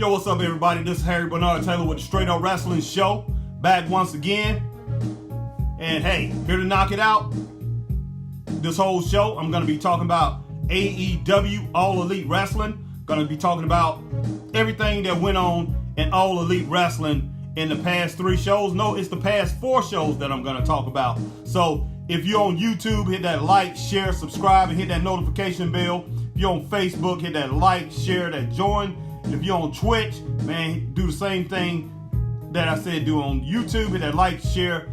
Yo, what's up, everybody? This is Harry Bernard Taylor with the Straight Up Wrestling Show. Back once again. And hey, here to knock it out. This whole show, I'm going to be talking about AEW, All Elite Wrestling. Going to be talking about everything that went on in All Elite Wrestling in the past 3 shows. No, it's the past 4 shows that I'm going to talk about. So if you're on YouTube, hit that like, share, subscribe, and hit that notification bell. If you're on Facebook, hit that like, share, that join. If you're on Twitch, man, do the same thing that I said do on YouTube. Hit that like, share,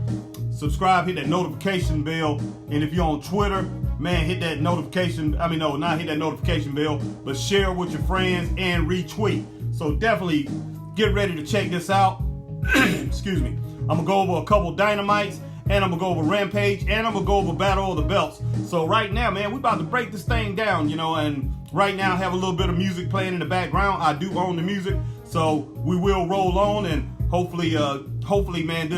subscribe, hit that notification bell. And if you're on Twitter, man, hit that notification. Not hit that notification bell, but share with your friends and retweet. So definitely get ready to check this out. Excuse me. I'm going to go over a couple Dynamites, and I'm going to go over Rampage, and I'm going to go over Battle of the Belts. So right now, man, we're about to break this thing down, and right now I have a little bit of music playing in the background. I do own the music, so we will roll on, and hopefully, man,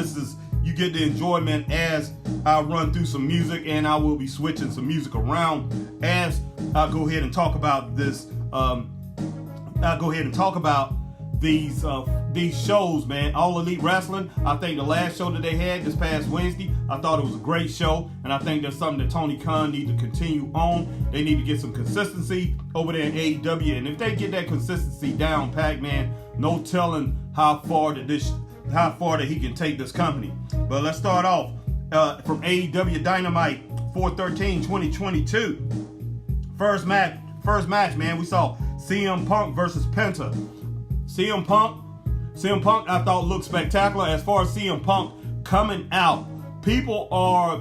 you get the enjoyment as I run through some music, and I will be switching some music around as I go ahead and talk about this. I'll go ahead and talk about these shows, man. All Elite Wrestling. I think the last show that they had this past Wednesday, I thought it was a great show, and I think that's something that Tony Khan needs to continue on. They need to get some consistency over there in AEW, and if they get that consistency down pat, man, no telling how far that he can take this company. But let's start off from AEW Dynamite 4/13/2022. First match, man. We saw CM Punk versus Penta. CM Punk, I thought looked spectacular. As far as CM Punk coming out, people are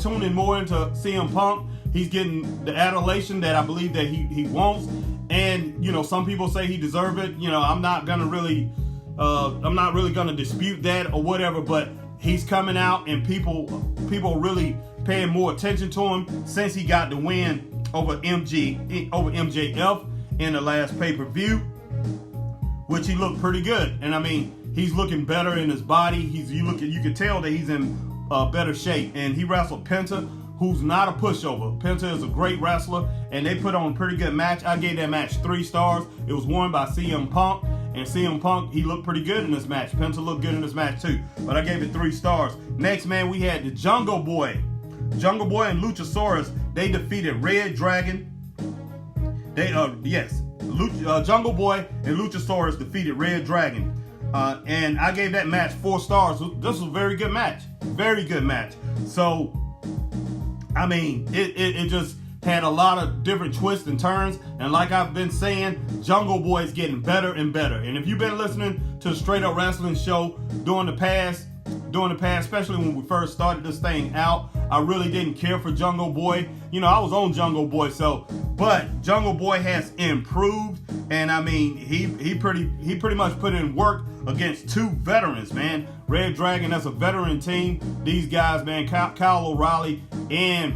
tuning more into CM Punk. He's getting the adulation that I believe that he wants, and some people say he deserves it. I'm not really gonna dispute that or whatever, but he's coming out, and people really paying more attention to him since he got the win over MJF in the last pay-per-view, which he looked pretty good. And I mean, he's looking better in his body. You can tell that he's in better shape. And he wrestled Penta, who's not a pushover. Penta is a great wrestler, and they put on a pretty good match. I gave that match 3 stars. It was won by CM Punk, and CM Punk, he looked pretty good in this match. Penta looked good in this match too, but I gave it 3 stars. Next, man, we had the Jungle Boy and Luchasaurus. They defeated Red Dragon. Jungle Boy and Luchasaurus defeated Red Dragon. And I gave that match 4 stars. This was a very good match. Very good match. So, I mean, it just had a lot of different twists and turns. And like I've been saying, Jungle Boy is getting better and better. And if you've been listening to the Straight Up Wrestling Show during the past, especially when we first started this thing out, I really didn't care for Jungle Boy. I was on Jungle Boy, but Jungle Boy has improved, and I mean, he pretty much put in work against 2 veterans, man. Red Dragon, that's a veteran team. These guys, man, Kyle O'Reilly, and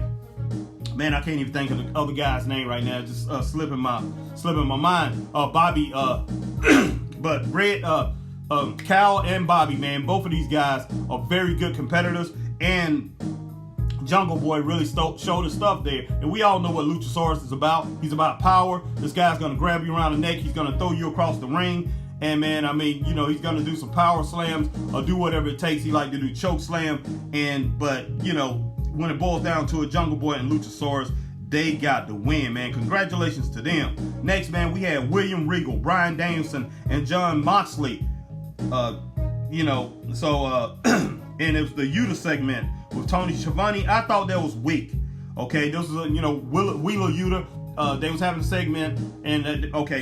man, I can't even think of the other guy's name right now. Just slipping my mind. Bobby, but Cal and Bobby, man, both of these guys are very good competitors, and Jungle Boy really showed his stuff there. And we all know what Luchasaurus is about. He's about power. This guy's going to grab you around the neck. He's going to throw you across the ring. And man, I mean, he's going to do some power slams or do whatever it takes. He like to do choke slam. But when it boils down to it, Jungle Boy and Luchasaurus, they got the win, man. Congratulations to them. Next, man, we had William Regal, Bryan Danielson, and Jon Moxley. And it was the Yuta segment with Tony Schiavone. I thought that was weak. Okay, this was Wheeler Yuta. They was having a segment, and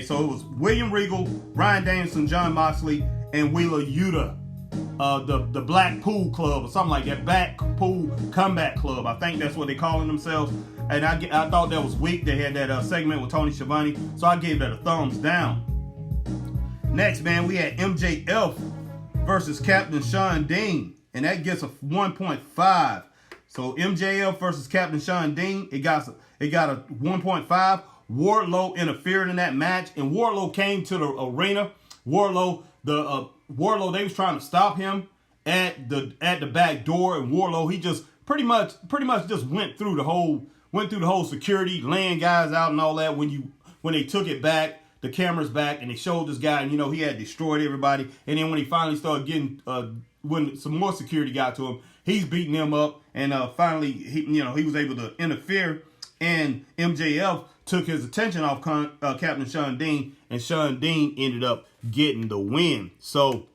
so it was William Regal, Bryan Danielson, Jon Moxley, and Wheeler Yuta. The Blackpool Club or something like that. Blackpool Comeback Club. I think that's what they're calling themselves. And I thought that was weak. They had that segment with Tony Schiavone, so I gave that a thumbs down. Next, man, we had MJF versus Captain Sean Dean, and that gets a 1.5. So MJF versus Captain Sean Dean, it got a 1.5. Wardlow interfered in that match, and Wardlow came to the arena. Wardlow, they was trying to stop him at the back door, and Wardlow, he just pretty much just went through the whole security, laying guys out and all that. When they took it back, the cameras back and they showed this guy, and you know, he had destroyed everybody. And then when he finally started getting, when some more security got to him, he's beating them up, and finally, he was able to interfere, and MJF took his attention off Captain Shawn Dean, and Shawn Dean ended up getting the win. So,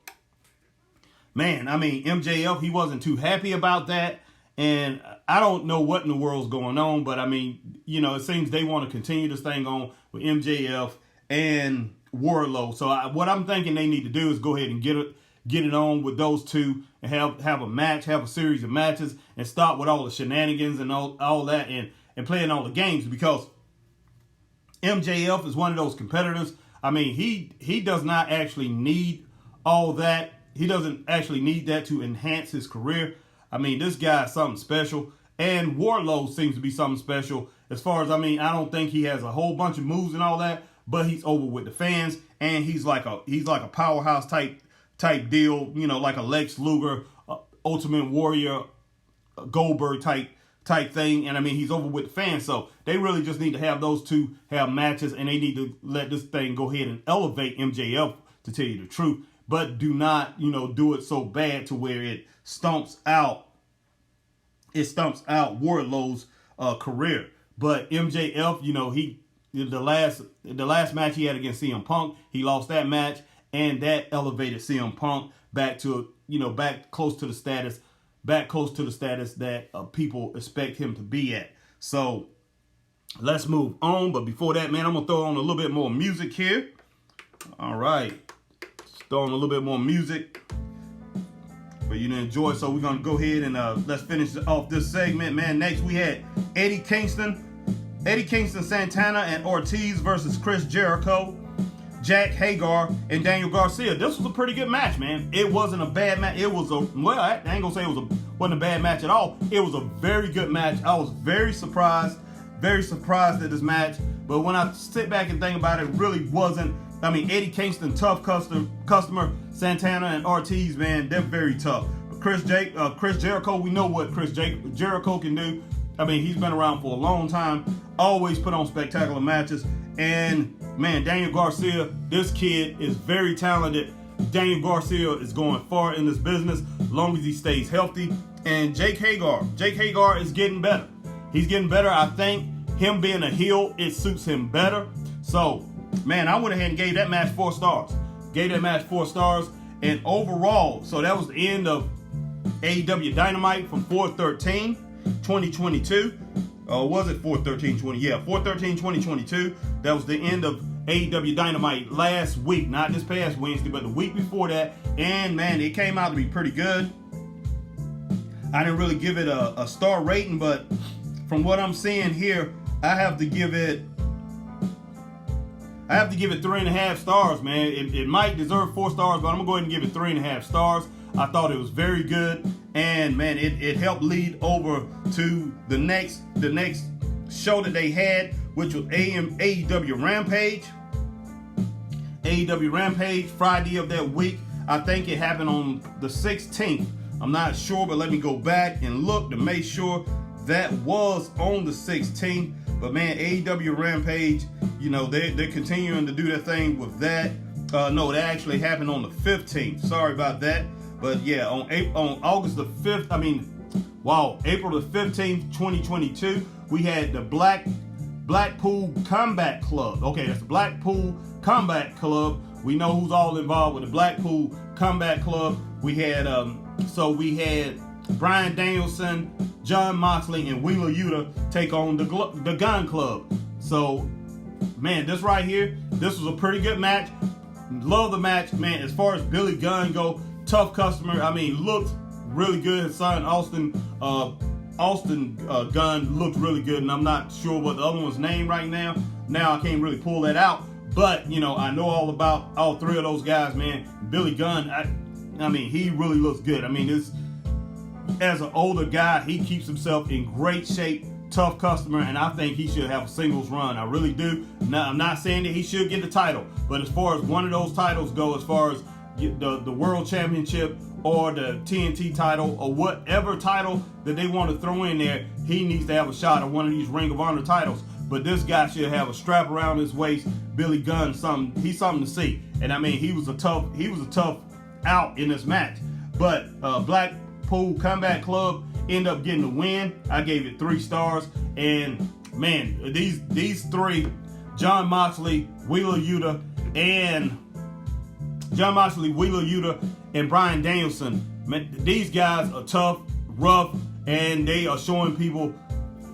man, I mean, MJF, he wasn't too happy about that. And I don't know what in the world's going on, but I mean, you know, it seems they want to continue this thing on with MJF and Wardlow. So what I'm thinking they need to do is go ahead and get it on with those two and have a match, have a series of matches, and stop with all the shenanigans and all that and playing all the games, because MJF is one of those competitors. I mean, he does not actually need all that. He doesn't actually need that to enhance his career. I mean, this guy is something special, and Wardlow seems to be something special. As far as, I mean, I don't think he has a whole bunch of moves and all that, but he's over with the fans, and he's like a powerhouse type deal, you know, like a Lex Luger, Ultimate Warrior, Goldberg type thing. And I mean, he's over with the fans, so they really just need to have those two have matches, and they need to let this thing go ahead and elevate MJF, to tell you the truth. But do not, you know, do it so bad to where it stumps out Wardlow's career. But MJF, you know, the last match he had against CM Punk, he lost that match, and that elevated CM Punk back close to the status that people expect him to be at. So let's move on. But before that, man, I'm gonna throw on a little bit more music here. All right. Throw on a little bit more music for you to enjoy. So we're going to go ahead and let's finish off this segment, man. Next, we had Eddie Kingston, Santana, and Ortiz versus Chris Jericho, Jack Hagar, and Daniel Garcia. This was a pretty good match, man. It wasn't a bad match. It was I ain't gonna say wasn't a bad match at all. It was a very good match. I was very surprised at this match. But when I sit back and think about it, it really wasn't. I mean, Eddie Kingston, tough customer. Santana and Ortiz, man, they're very tough. But Chris Jericho, we know what Chris Jericho can do. I mean, he's been around for a long time. Always put on spectacular matches. And, man, Daniel Garcia, this kid is very talented. Daniel Garcia is going far in this business as long as he stays healthy. And Jake Hagar is getting better. He's getting better. I think him being a heel, it suits him better. So, man, I went ahead and gave that match 4 stars. And overall, so that was the end of AEW Dynamite from 4/13/2022. Was it 4/13/20? Yeah, 4/13/2022. That was the end of AEW Dynamite last week. Not this past Wednesday, but the week before that. And, man, it came out to be pretty good. I didn't really give it a star rating, but from what I'm seeing here, I have to give it 3.5 stars, man. It might deserve 4 stars, but I'm gonna go ahead and give it 3.5 stars. I thought it was very good, and man, it helped lead over to the next show that they had, which was AEW Rampage. AEW Rampage, Friday of that week. I think it happened on the 16th. I'm not sure, but let me go back and look to make sure that was on the 16th. But man, AEW Rampage, you know, they're continuing to do their thing with that. No, that actually happened on the 15th. Sorry about that. But yeah, on August the 5th, April the 15th, 2022, we had the Blackpool Combat Club. Okay, that's the Blackpool Combat Club. We know who's all involved with the Blackpool Combat Club. We had Bryan Danielson, Jon Moxley, and Wheeler Yuta take on the Gun Club. So, man, this right here, this was a pretty good match. Love the match, man. As far as Billy Gunn go, tough customer. I mean, looked really good. His son Austin Gunn looked really good, and I'm not sure what the other one's name right now. Now I can't really pull that out, but you know, I know all about all 3 of those guys, man. Billy Gunn, I mean, he really looks good. I mean, as an older guy, he keeps himself in great shape. Tough customer, and I think he should have a singles run. I really do. Now, I'm not saying that he should get the title, but as far as one of those titles go, as far as the World Championship or the TNT title or whatever title that they want to throw in there, he needs to have a shot at one of these Ring of Honor titles. but this guy should have a strap around his waist. Billy Gunn, he's something to see. And I mean, he was a tough out in this match. But Blackpool Combat Club ended up getting the win. I gave it 3 stars. And man, these three, Jon Moxley, Wheeler Yuta, and Bryan Danielson, man, these guys are tough, rough, and they are showing people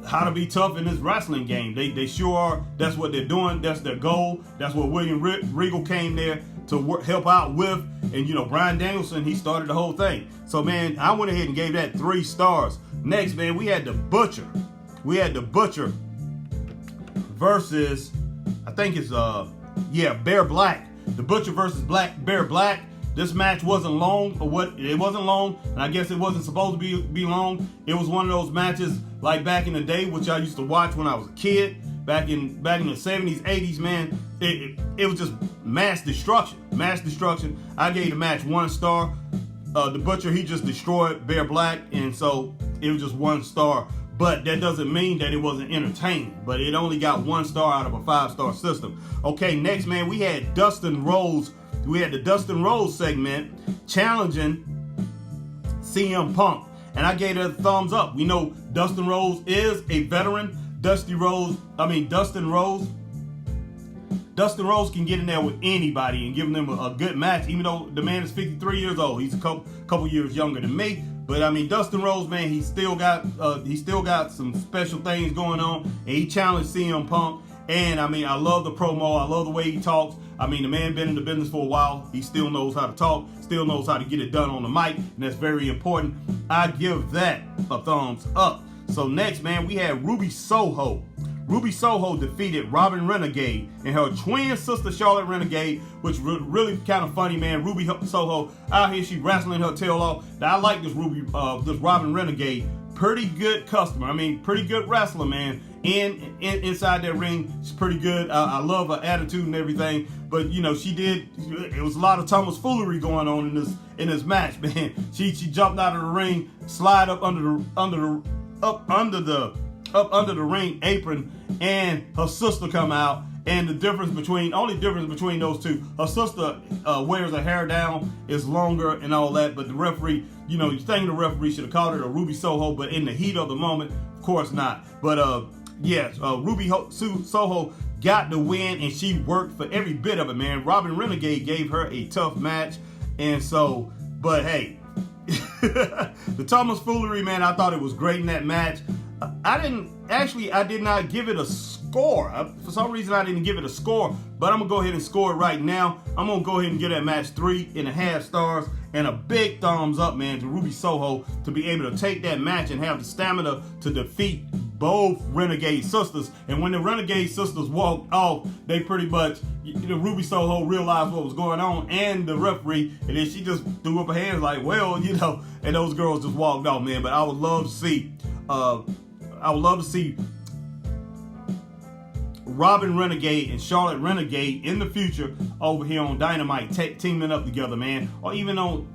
how to be tough in this wrestling game. They sure are. That's what they're doing. That's their goal. That's what William Regal came there to help out with. And, you know, Bryan Danielson, he started the whole thing. So, man, I went ahead and gave that 3 stars. Next, man, we had the Butcher. Versus, I think it's, Bear Black. The Butcher versus Bear Black. This match wasn't long, it wasn't long, and I guess it wasn't supposed to be long. It was one of those matches like back in the day, which I used to watch when I was a kid, back in the 70s, 80s, man. It was just mass destruction. I gave the match 1 star. The Butcher, he just destroyed Bear Black, and so it was just 1 star. But that doesn't mean that it wasn't entertaining. But it only got 1 star out of a 5-star system. Okay, next, man, we had Dustin Rhodes. We had the Dustin Rhodes segment challenging CM Punk. And I gave it a thumbs up. We know Dustin Rhodes is a veteran. Dustin Rhodes can get in there with anybody and give them a good match, even though the man is 53 years old. He's a couple years younger than me. But I mean, Dustin Rhodes, man, he still got some special things going on. And he challenged CM Punk. And I mean, I love the promo. I love the way he talks. I mean, the man been in the business for a while. He still knows how to talk, still knows how to get it done on the mic, and that's very important. I give that a thumbs up. So next, man, we had Ruby Soho. Ruby Soho defeated Robin Renegade and her twin sister Charlotte Renegade, which really kind of funny, man. Ruby Soho out here, she wrestling her tail off. Now, I like this Robin Renegade. Pretty good customer. I mean, pretty good wrestler, man. Inside that ring, she's pretty good. I love her attitude and everything. But you know, it was a lot of tomfoolery going on in this match, man. She jumped out of the ring, slide up under the ring apron, and her sister come out. And only difference between those two, her sister wears her hair down, is longer and all that. But the referee, you know, you think the referee should have called it a Ruby Soho, but in the heat of the moment, of course not. But Ruby Soho got the win, and she worked for every bit of it, man. Robin Renegade gave her a tough match, and so, but hey, the Thomas Foolery, man, I thought it was great in that match. I did not give it a score. For some reason, I didn't give it a score, but I'm going to go ahead and score it right now. I'm going to go ahead and give that match 3.5 stars and a big thumbs up, man, to Ruby Soho to be able to take that match and have the stamina to defeat both Renegade sisters. And when the Renegade sisters walked off, they pretty much, Ruby Soho realized what was going on, and the referee, and then she just threw up her hands like, well, you know, and those girls just walked off, man. But I would love to see Robin Renegade and Charlotte Renegade in the future over here on Dynamite teaming up together, man. Or even on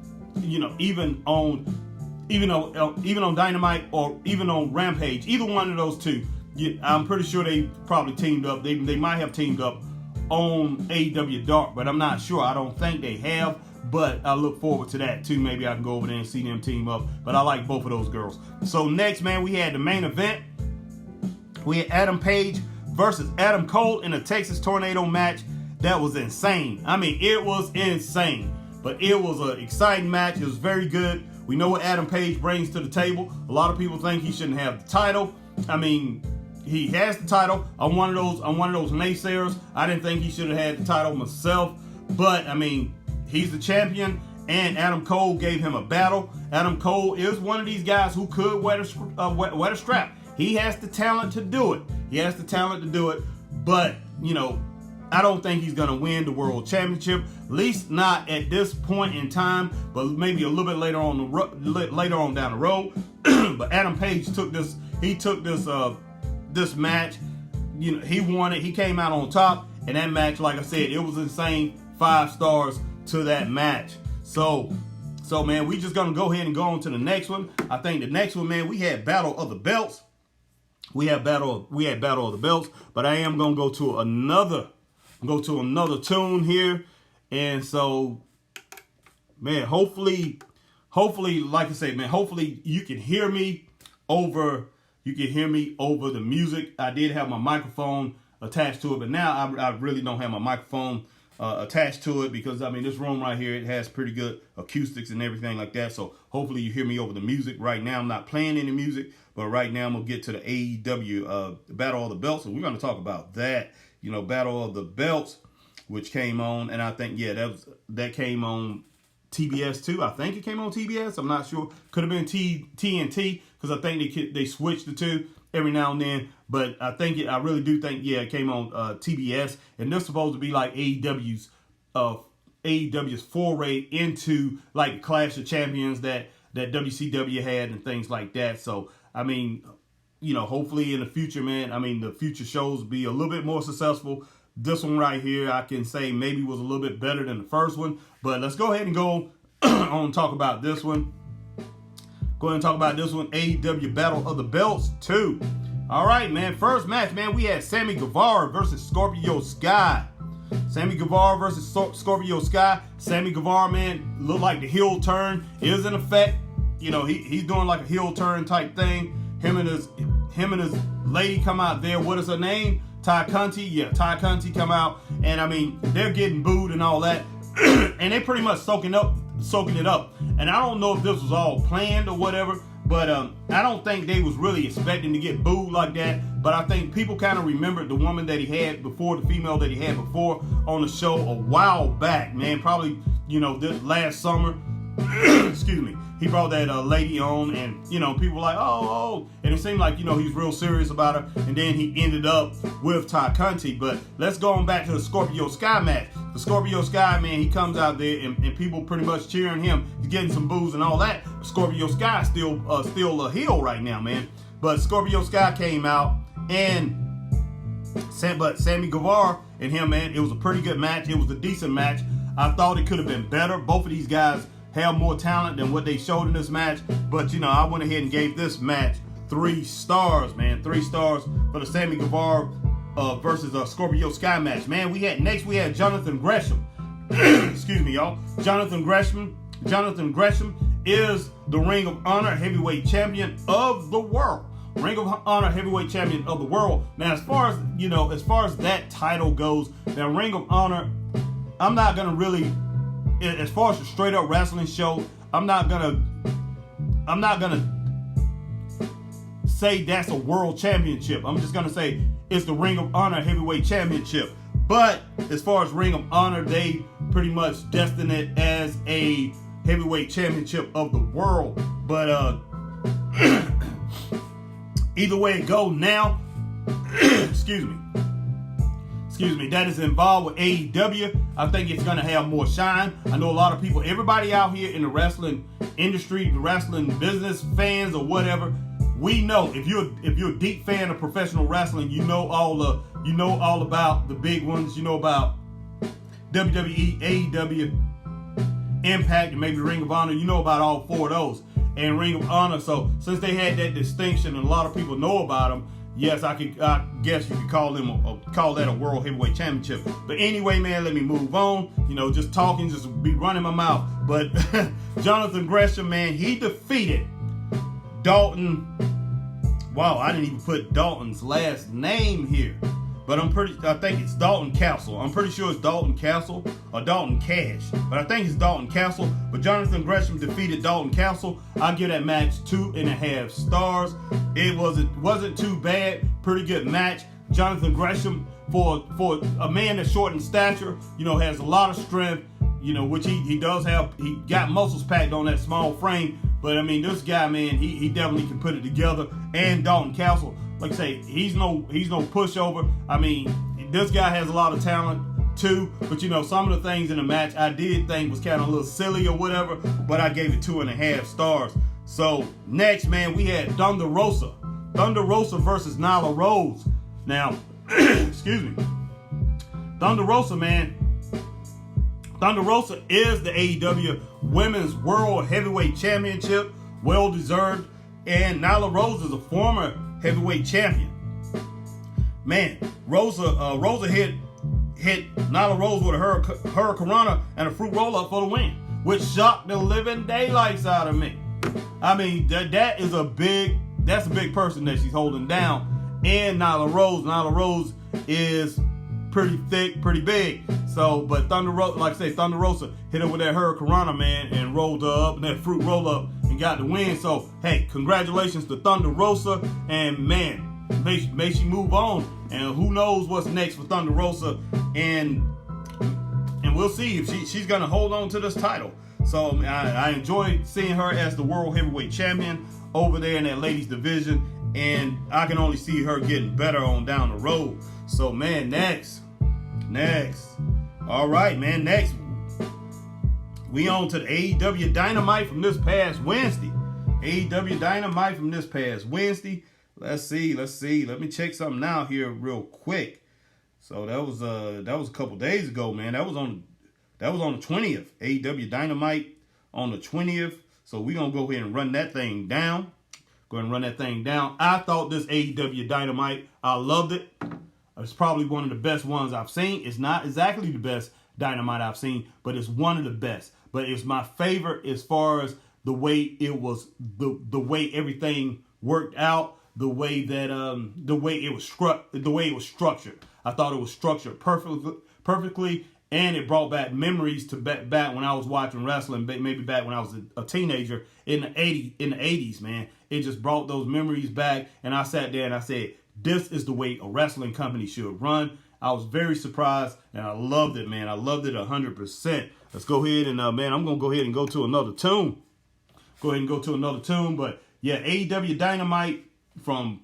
Dynamite or even on Rampage. Either one of those two. I'm pretty sure they probably teamed up. They might have teamed up on AEW Dark, but I'm not sure. I don't think they have. But I look forward to that too. Maybe I can go over there and see them team up. But I like both of those girls. So next, man, we had the main event. We had Adam Page versus Adam Cole in a Texas Tornado match. That was insane. I mean, it was insane. But it was an exciting match. It was very good. We know what Adam Page brings to the table. A lot of people think he shouldn't have the title. I mean, he has the title. I'm one of those naysayers. I didn't think he should have had the title myself. But I mean, he's the champion, and Adam Cole gave him a battle. Adam Cole is one of these guys who could wear the strap. He has the talent to do it. But, you know, I don't think he's going to win the world championship, at least not at this point in time, but maybe a little bit later on down the road. But Adam Page took this match. You know, he won it. He came out on top, and that match, like I said, it was insane. 5 stars to that match. So man, we just gonna go ahead and go on to the next one. I think the next one, man, we had Battle of the Belts. we had Battle of the Belts, but I am gonna go to another tune here, and so, man, hopefully, like I say, man, hopefully you can hear me over the music. I did have my microphone attached to it, but now I really don't have my microphone attached to it, because I mean, this room right here, it has pretty good acoustics and everything like that. So hopefully you hear me over the music. Right now I'm not playing any music, but right now I'm gonna get to the AEW Battle of the Belts, and we're gonna talk about that. Battle of the Belts, which came on, and I think that came on TBS too. I think it came on TBS. I'm not sure. Could have been TNT, because I think they switched the two every now and then. But I really do think, it came on TBS, and they're supposed to be like AEW's foray into like Clash of Champions that WCW had and things like that. So I mean, hopefully in the future, man. I mean, the future shows will be a little bit more successful. This one right here, I can say maybe was a little bit better than the first one. But let's go ahead and go on and talk about this one. AEW Battle of the Belts 2. All right, man. First match, man, we had Sammy Guevara versus Scorpio Sky. Sammy Guevara versus Scorpio Sky. Sammy Guevara, man, looked like the heel turn is in effect. He's doing like a heel turn type thing. Him and his lady come out there. What is her name? Ty Conti. Yeah, Ty Conti come out, and I mean, they're getting booed and all that, and they pretty much soaking it up. And I don't know if this was all planned or whatever, but I don't think they was really expecting to get booed like that. But I think people kind of remembered the woman that he had before, the female that he had before on the show a while back, man. Probably, this last summer. Excuse me. He brought that lady on, and people were like, oh, and it seemed like he's real serious about her, and then he ended up with Ty Conti. But let's go on back to the Scorpio Sky match. The Scorpio Sky, man, he comes out there, and people pretty much cheering him. He's getting some boos and all that. Scorpio Sky still a heel right now, man. But Scorpio Sky came out, but Sammy Guevara and him, man, it was a pretty good match. It was a decent match. I thought it could have been better. Both of these guys have more talent than what they showed in this match, but I went ahead and gave this match 3 stars, man. 3 stars for the Sammy Guevara versus Scorpio Sky match, man. We had Jonathan Gresham. Excuse me, y'all. Jonathan Gresham is the Ring of Honor Heavyweight Champion of the world. Ring of Honor Heavyweight Champion of the world. Now, as far as that title goes, now Ring of Honor, I'm not gonna really. As far as the straight up wrestling show, I'm not gonna say that's a world championship. I'm just gonna say it's the Ring of Honor Heavyweight Championship. But as far as Ring of Honor, they pretty much destined it as a heavyweight championship of the world. But either way it go now, excuse me, that is involved with AEW. I think it's going to have more shine. I know a lot of people, everybody out here in the wrestling industry, the wrestling business, fans or whatever, we know if you're a deep fan of professional wrestling, you know all about the big ones. You know about WWE, AEW, Impact, and maybe Ring of Honor. You know about all 4 of those. And Ring of Honor, so since they had that distinction and a lot of people know about them, yes, I guess you could call that a World Heavyweight Championship. But anyway, man, let me move on. Just talking, just be running my mouth. But Jonathan Gresham, man, he defeated Dalton. Wow, I didn't even put Dalton's last name here. But I think it's Dalton Castle. I'm pretty sure it's Dalton Castle or Dalton Cash. But I think it's Dalton Castle. But Jonathan Gresham defeated Dalton Castle. I'll give that match 2.5 stars. It wasn't too bad. Pretty good match. Jonathan Gresham, for a man that's short in stature, has a lot of strength, which he does have. He got muscles packed on that small frame. But I mean, this guy, man, he definitely can put it together. And Dalton Castle, like I say, he's no pushover. I mean, this guy has a lot of talent too. But some of the things in the match I did think was kind of a little silly or whatever. But I gave it 2.5 stars. So next, man, we had Thunder Rosa versus Nyla Rose. Now, excuse me, Thunder Rosa, man. Thunder Rosa is the AEW Women's World Heavyweight Championship, well deserved. And Nyla Rose is a former Heavyweight Champion. Man, Rosa hit Nyla Rose with a Hurricanrana and a fruit roll-up for the win, which shocked the living daylights out of me. I mean, that's a big person that she's holding down. And Nyla Rose is pretty thick, pretty big. So, but Thunder Rosa hit her with that Hurricanrana, man, and rolled her up and that fruit roll-up and got the win. So, hey, congratulations to Thunder Rosa, and man, may she move on, and who knows what's next for Thunder Rosa, and we'll see if she's gonna hold on to this title. So I enjoyed seeing her as the World Heavyweight Champion over there in that ladies division, and I can only see her getting better on down the road. So man, next, all right, man, next we on to the AEW Dynamite from this past Wednesday. AEW Dynamite from this past Wednesday. Let's see. Let me check something out here real quick. So that was a couple days ago, man. That was on the 20th. AEW Dynamite on the 20th. So we're gonna go ahead and run that thing down. I thought this AEW Dynamite, I loved it. It's probably one of the best ones I've seen. It's not exactly the best Dynamite I've seen, but it's one of the best. But it's my favorite as far as the way it was, the way everything worked out. The way it was structured. I thought it was structured perfectly, and it brought back memories to back when I was watching wrestling, maybe back when I was a teenager in the 80s, man. It just brought those memories back, and I sat there and I said, this is the way a wrestling company should run. I was very surprised, and I loved it, man. I loved it 100%. Let's go ahead and, man, I'm going to go ahead and go to another tune. But yeah, AEW Dynamite from,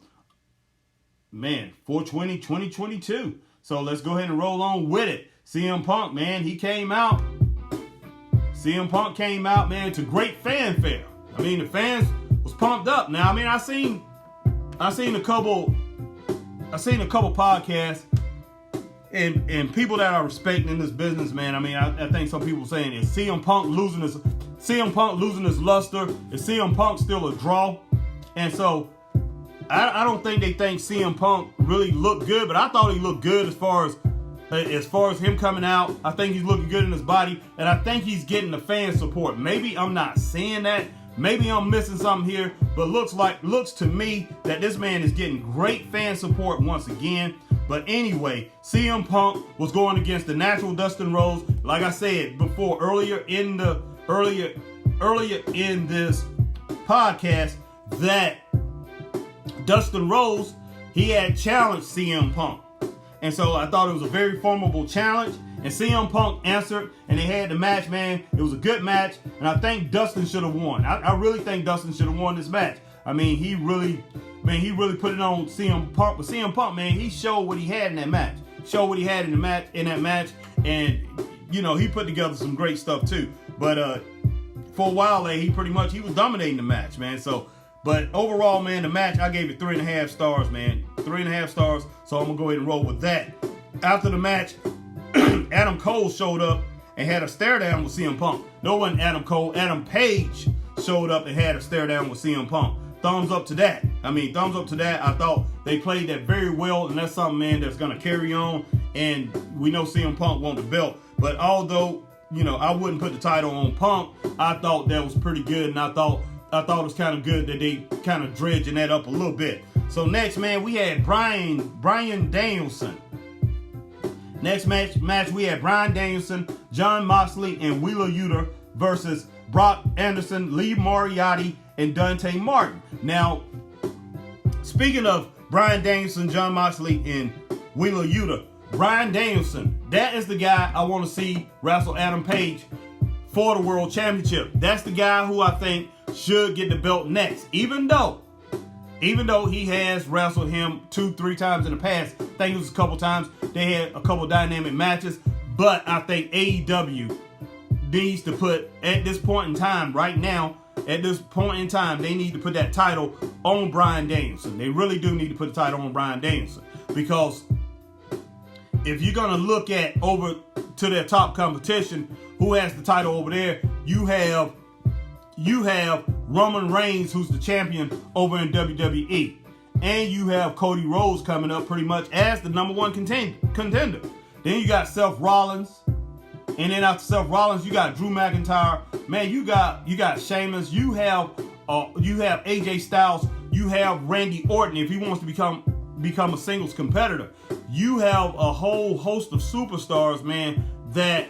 man, 4/20/2022. So let's go ahead and roll on with it. CM Punk, man, he came out. CM Punk came out, man, to great fanfare. I mean, the fans was pumped up. Now, I mean, I seen a couple podcasts and people that are respecting in this business, man. I mean, I think some people saying, is CM Punk losing his luster? Is CM Punk still a draw? And so I don't think they think CM Punk really looked good, but I thought he looked good as far as him coming out. I think he's looking good in his body, and I think he's getting the fan support. Maybe I'm not seeing that. Maybe I'm missing something here, but looks to me that this man is getting great fan support once again. But anyway, CM Punk was going against the natural Dustin Rhodes. Like I said before, earlier in this podcast, that Dustin Rhodes, he had challenged CM Punk. And so I thought it was a very formidable challenge. And CM Punk answered, and they had the match, man. It was a good match, and I think Dustin should have won. I really think Dustin should have won this match. I mean, he really put it on CM Punk. But CM Punk, man, he showed what he had in that match. And, you know, he put together some great stuff, too. But for a while there, he was dominating the match, man. So, but overall, man, the match, I gave it 3.5 stars, man. 3.5 stars, so I'm going to go ahead and roll with that. After the match, Adam Cole showed up and had a stare down with CM Punk. No one Adam Cole. Adam Page showed up and had a stare down with CM Punk. Thumbs up to that. I thought they played that very well, and that's something, man, that's going to carry on. And we know CM Punk won the belt. But although, you know, I wouldn't put the title on Punk, I thought that was pretty good, and I thought it was kind of good that they kind of dredging that up a little bit. So next, man, we had Bryan Danielson. Next match, we had Bryan Danielson, Jon Moxley, and Wheeler Yuta versus Brock Anderson, Lee Moriarty, and Dante Martin. Now, speaking of Bryan Danielson, Jon Moxley, and Wheeler Yuta, Bryan Danielson, that is the guy I want to see wrestle Adam Page for the World Championship. That's the guy who I think should get the belt next, even though he has wrestled him 2-3 times in the past. I think it was a couple times. They had a couple dynamic matches. But I think AEW needs to put, at this point in time, right now, they need to put that title on Bryan Danielson. They really do need to put the title on Bryan Danielson. Because if you're going to look at over to their top competition, who has the title over there, you have Roman Reigns, who's the champion over in WWE. and you have Cody Rhodes coming up pretty much as the #1 contender. Then you got Seth Rollins, and then after Seth Rollins, you got Drew McIntyre. Man, you got Sheamus. You have AJ Styles. You have Randy Orton if he wants to become a singles competitor. You have a whole host of superstars, man, that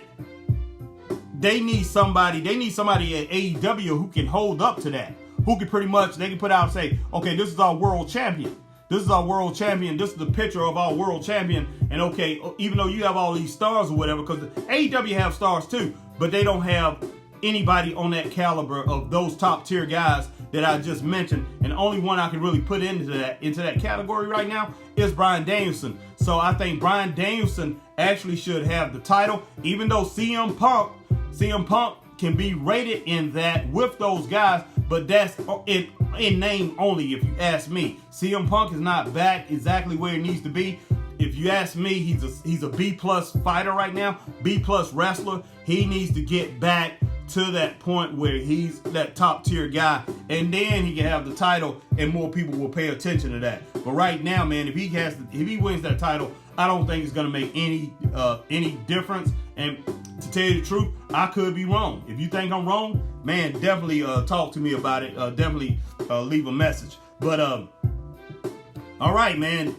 they need somebody at AEW who can hold up to that. Who can pretty much, they can put out and say, okay, this is our world champion. This is our world champion. This is the picture of our world champion. And okay, even though you have all these stars or whatever, because AEW have stars too, but they don't have anybody on that caliber of those top tier guys that I just mentioned. And the only one I can really put into that category right now is Bryan Danielson. So I think Bryan Danielson actually should have the title, even though CM Punk can be rated in that with those guys, but that's in name only, if you ask me. CM Punk is not back exactly where he needs to be. If you ask me, he's a B+ fighter right now, B+ wrestler. He needs to get back to that point where he's that top tier guy, and then he can have the title and more people will pay attention to that. But right now, man, if he wins that title, I don't think it's gonna make any difference. And to tell you the truth, I could be wrong. If you think I'm wrong, man, definitely talk to me about it. Definitely leave a message. But all right, man.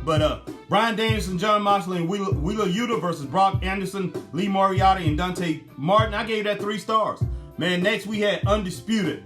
But Bryan Danielson, Jon Moxley, and Wheeler Yuta versus Brock Anderson, Lee Moriarty, and Dante Martin. I gave that 3 stars. Man, next we had Undisputed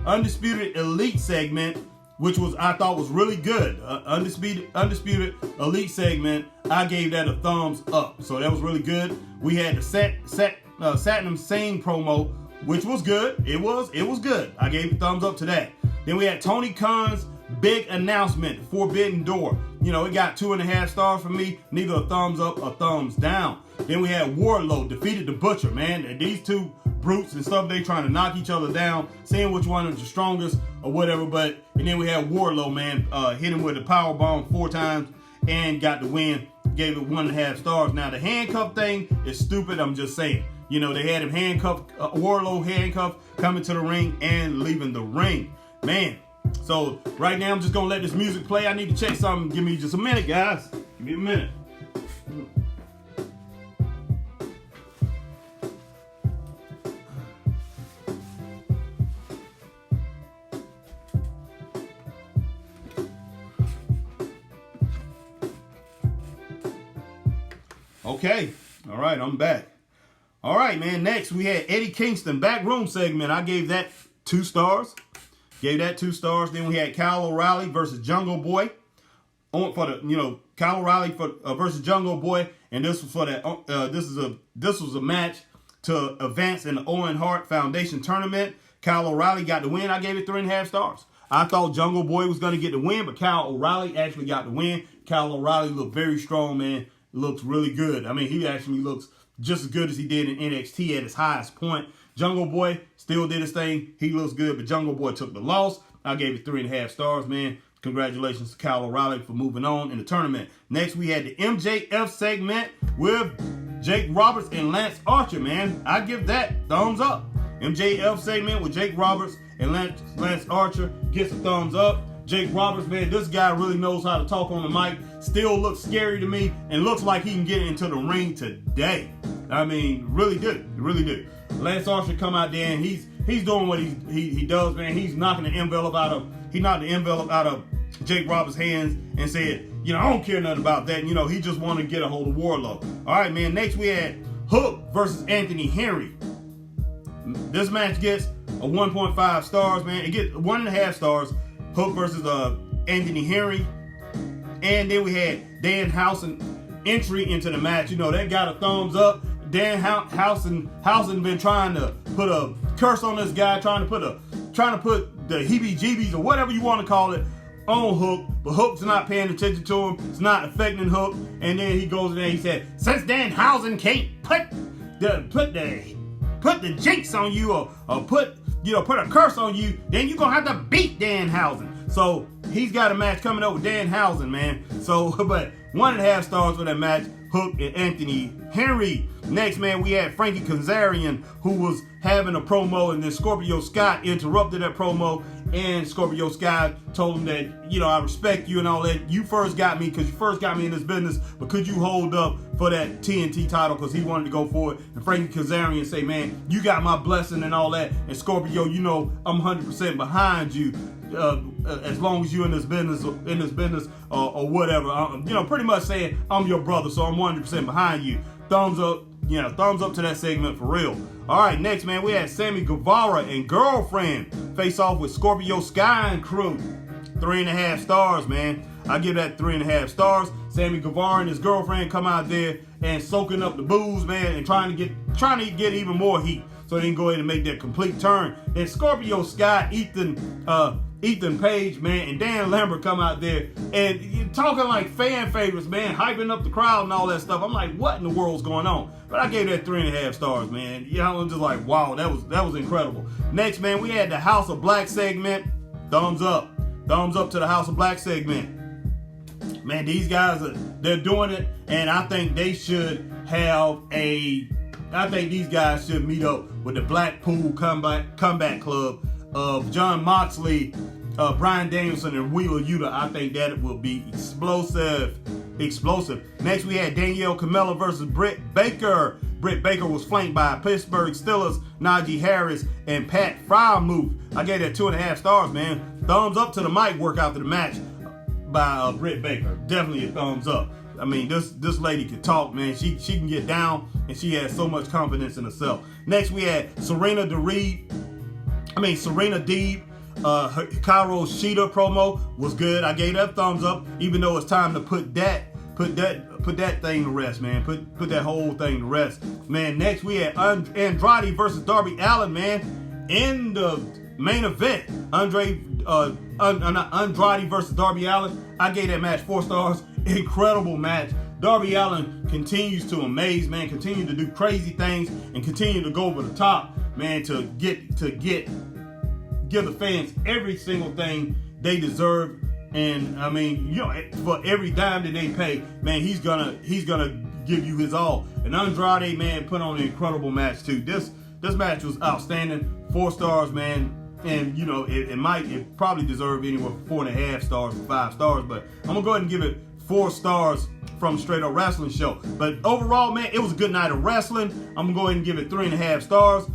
Elite segment, which I thought was really good. Undisputed Elite segment. I gave that a thumbs up. So that was really good. We had the Satnam Singh promo, which was good. It was good. I gave a thumbs up to that. Then we had Tony Khan's big announcement, Forbidden Door. You know, it got 2.5 stars from me. Neither a thumbs up or thumbs down. Then we had Wardlow defeated the Butcher, man. And these two brutes and stuff, they trying to knock each other down, seeing which one is the strongest or whatever. And then we had Wardlow, man, hit him with a power bomb 4 times and got the win. Gave it 1.5 stars. Now the handcuff thing is stupid. I'm just saying. You know, they had him handcuffed, Wardlow handcuffed, coming to the ring and leaving the ring, man. So right now I'm just gonna let this music play. I need to check something. Give me just a minute, guys. Give me a minute. Okay. All right, I'm back. All right, man. Next we had Eddie Kingston backroom segment. I gave that 2 stars. Gave that 2 stars. Then we had Kyle O'Reilly versus Jungle Boy. Kyle O'Reilly versus Jungle Boy, and this was for that. This was a match to advance in the Owen Hart Foundation tournament. Kyle O'Reilly got the win. I gave it 3.5 stars. I thought Jungle Boy was going to get the win, but Kyle O'Reilly actually got the win. Kyle O'Reilly looked very strong, man. Looks really good. I mean, he actually looks just as good as he did in NXT at his highest point. Jungle Boy still did his thing. He looks good, but Jungle Boy took the loss. I gave it 3.5 stars, man. Congratulations to Kyle O'Reilly for moving on in the tournament. Next, we had the MJF segment with Jake Roberts and Lance Archer, man. I give that thumbs up. MJF segment with Jake Roberts and Lance Archer gets a thumbs up. Jake Roberts, man, this guy really knows how to talk on the mic. Still looks scary to me and looks like he can get into the ring today. I mean, really good. Really good. Lance Archer come out there and he's doing what he does, man. He's knocking the envelope out of Jake Roberts' hands and said, you know, I don't care nothing about that. You know, he just wanted to get a hold of Wardlow. All right, man. Next we had Hook versus Anthony Henry. This match gets a 1.5 stars, man. It gets 1.5 stars. Hook versus Anthony Henry. And then we had Dan Housen entry into the match. You know, that got a thumbs up. Dan Housen been trying to put a curse on this guy, trying to put the heebie-jeebies or whatever you want to call it on Hook, but Hook's not paying attention to him. It's not affecting Hook. And then he goes in there and he said, since Dan Housen can't put the jinx on you or put a curse on you, then you're gonna have to beat Dan Housen. So he's got a match coming up with Dan Housen, man. So, but 1.5 stars for that match. Hook and Anthony Henry. Next, man, we had Frankie Kazarian, who was having a promo, and then Scorpio Scott interrupted that promo and Scorpio Sky told him that, I respect you and all that. You first got me because you first got me in this business, but could you hold up for that TNT title, because he wanted to go for it. And Frankie Kazarian say, man, you got my blessing and all that. And Scorpio, I'm 100% behind you. As long as you're in this business or whatever, pretty much saying I'm your brother, so I'm 100% behind you. Thumbs up, thumbs up to that segment for real. All right, next, man, we had Sammy Guevara and Girlfriend face off with Scorpio Sky and crew. 3.5 stars, man. I give that 3.5 stars. Sammy Guevara and his girlfriend come out there and soaking up the booze, man, and trying to get even more heat, so they can go ahead and make that complete turn. And Scorpio Sky, Ethan Page, man, and Dan Lambert come out there and talking like fan favorites, man, hyping up the crowd and all that stuff. I'm like, what in the world's going on? But I gave that 3.5 stars, man. I'm just like, wow, that was incredible. Next, man, we had the House of Black segment. Thumbs up to the House of Black segment. Man, these guys they're doing it, and I think they should I think these guys should meet up with the Blackpool Comeback Club of John Moxley, Bryan Danielson, and Wheeler Yuta. I think that will be explosive. Next, we had Danielle Camella versus Britt Baker. Britt Baker was flanked by Pittsburgh Steelers, Najee Harris, and Pat Frymuth. I gave that 2.5 stars, man. Thumbs up to the mic work after the match by Britt Baker. Definitely a thumbs up. I mean, this lady can talk, man. She can get down, and she has so much confidence in herself. Next, we had Serena Deeb. Her Hikaru Shida promo was good. I gave that thumbs up, even though it's time to put that thing to rest, man. Put that whole thing to rest, man. Next, we had Andrade versus Darby Allin, man, in the main event. Andrade versus Darby Allin. I gave that match 4 stars. Incredible match. Darby Allin continues to amaze, man. Continue to do crazy things and continue to go over the top, man, to give the fans every single thing they deserve. And I mean, for every dime that they pay, man, he's gonna give you his all. And Andrade, man, put on an incredible match too. This match was outstanding. 4 stars, man. And it probably deserved anywhere from 4.5 stars to 5 stars, but I'm gonna go ahead and give it 4 stars from Straight Up Wrestling Show. But overall, man, it was a good night of wrestling. I'm gonna go ahead and give it 3.5 stars.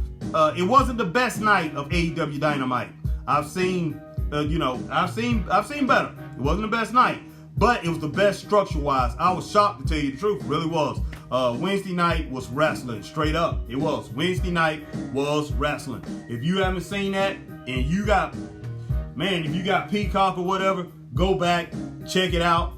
It wasn't the best night of AEW Dynamite. I've seen better. It wasn't the best night, but it was the best structure-wise. I was shocked, to tell you the truth. It really was. Wednesday night was wrestling. Straight up, it was. Wednesday night was wrestling. If you haven't seen that, and if you got Peacock or whatever, go back, check it out,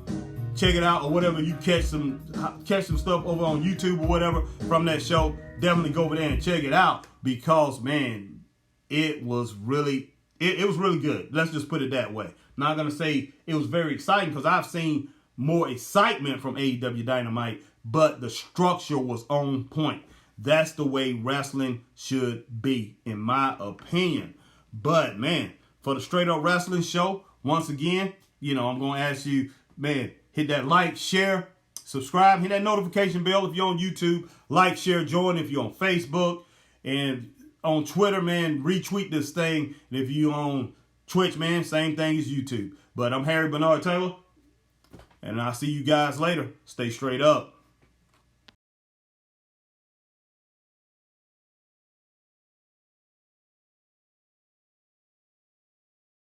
or whatever. You catch some stuff over on YouTube or whatever from that show. Definitely go over there and check it out, because, man, it was really good. Let's just put it that way. Not gonna say it was very exciting, because I've seen more excitement from AEW Dynamite, but the structure was on point. That's the way wrestling should be, in my opinion. But, man, for the Straight Up Wrestling Show, once again, I'm gonna ask you, man, hit that like, share, subscribe, hit that notification bell if you're on YouTube. Like, share, join if you're on Facebook. And on Twitter, man, retweet this thing. And if you on Twitch, man, same thing as YouTube. But I'm Harry Bernard Taylor, and I'll see you guys later. Stay straight up.